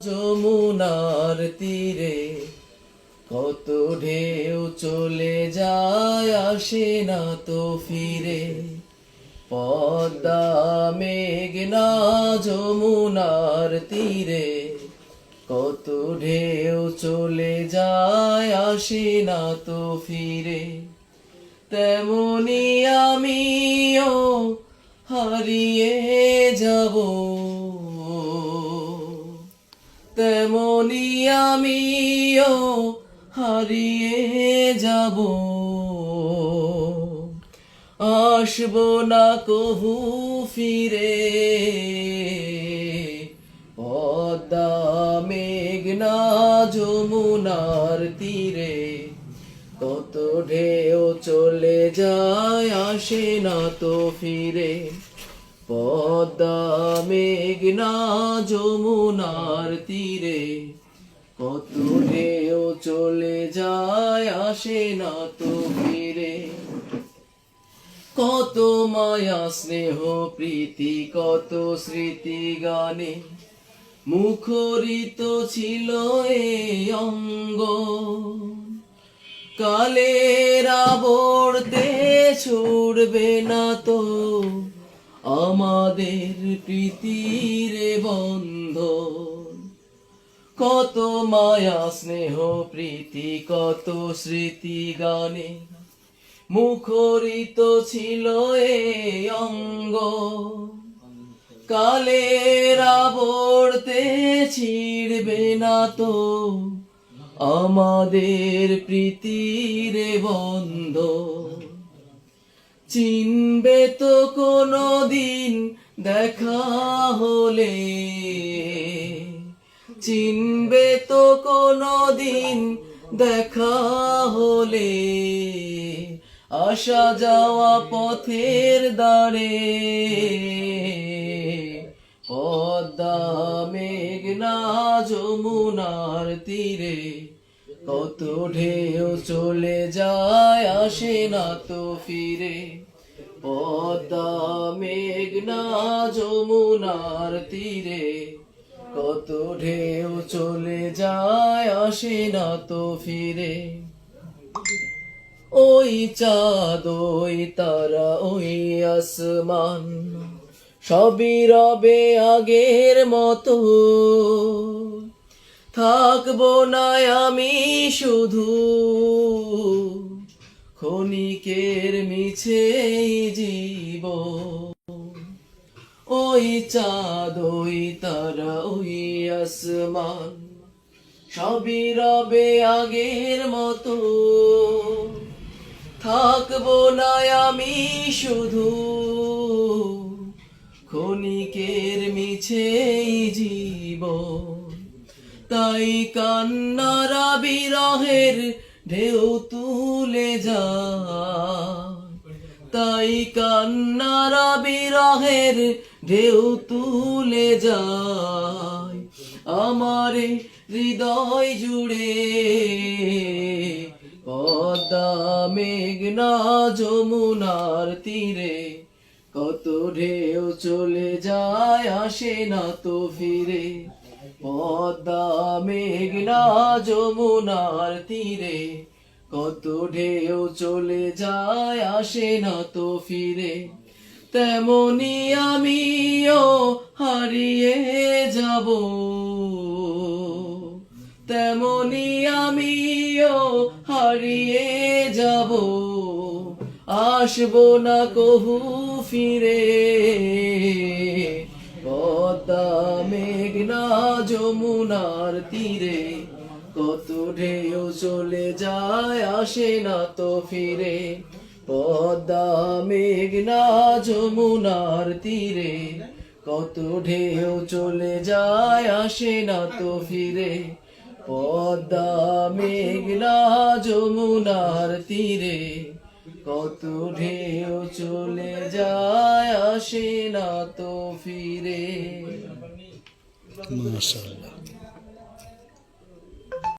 যমুনার তীরে কত ঢেউ চলে যায়, আসে না তো ফিরে। পদ্মা মেঘনা যমুনার তীরে কত ঢেউ চলে যায়, আসে না তো ফিরে। তেমনি আমিও হারিয়ে যাব, তেমনি আমিও হারিয়ে যাব। আসবো না কভু ফিরে। পদ্মা মেঘনা যমুনার তীরে কত ঢেউ চলে যায়, আসে না তো ফিরে। পদ্মা মেঘনা যমুনার তীরে কত ঢেউ চলে যায়, আসে না তো ফিরে। কত মায়া স্নেহ প্রীতি কত স্মৃতি গানে মুখরিত ছিল এই অঙ্গ। কালের আবর্তে ছুড়বে না তো আমাদের প্রীতির বন্ধন। কত মায়া স্নেহ প্রীতি কত স্মৃতি গানে মুখরিত ছিল এই অঙ্গ। কালের আবর্তে ছিড়বে না তো আমাদের প্রীতির বন্ধ। চিনবে তো কোনো দিন দেখা হলে, চিনবে তো কোনো দিন দেখা হলে। আসা যাওয়া পথের দাঁড়ে পদ্মা মেঘনা যমুনার তীরে কত ঢেউ চলে যায়, আসে না তো ফিরে। পদ্মা মেঘনা যমুনার তীরে কত ঢেউ চলে যায়, আসে না তো ফিরে। ওই চাঁদ ওই তারা ওই আসমান সবই রবে আগের মতো। থাকবো না আমি শুধু ক্ষণিকের মিছে জীবন। ওই চাঁদ ওই তারা ওই আসমান সবই রবে আগের মতো। থাকবো না আমি শুধু ক্ষণিকের মিছে জীবন। তাই কান্নারা বিরহের ঢেউ তুলে যায়, তাই কান্নারা বিরহের ঢেউ তুলে যায় আমার হৃদয় জুড়ে। পদ্মা মেঘনা যমুনার তীরে কত ঢেউ চলে যায়, আসে না তো ফিরে। পদ্মা মেঘনা যমুনার তীরে কত ঢেউ চলে যায়, আসে না তো ফিরে। তেমনি আমিও হারিয়ে যাব, তেমনি আমিও হারিয়ে যাব। আসবো না কভু ফিরে। পদ্মা মেঘনা যমুনার তীরে কত ঢেউ চলে যায়, আসে না তো ফিরে। পদ্মা মেঘনা যমুনার তীরে কত ঢেউ চলে যায়, আসে না তো ফিরে। পদ্মা মেঘনা যমুনার তীরে কত ঢেউ চলে যায়, আসে না তো ফিরে। মাশাআল্লাহ।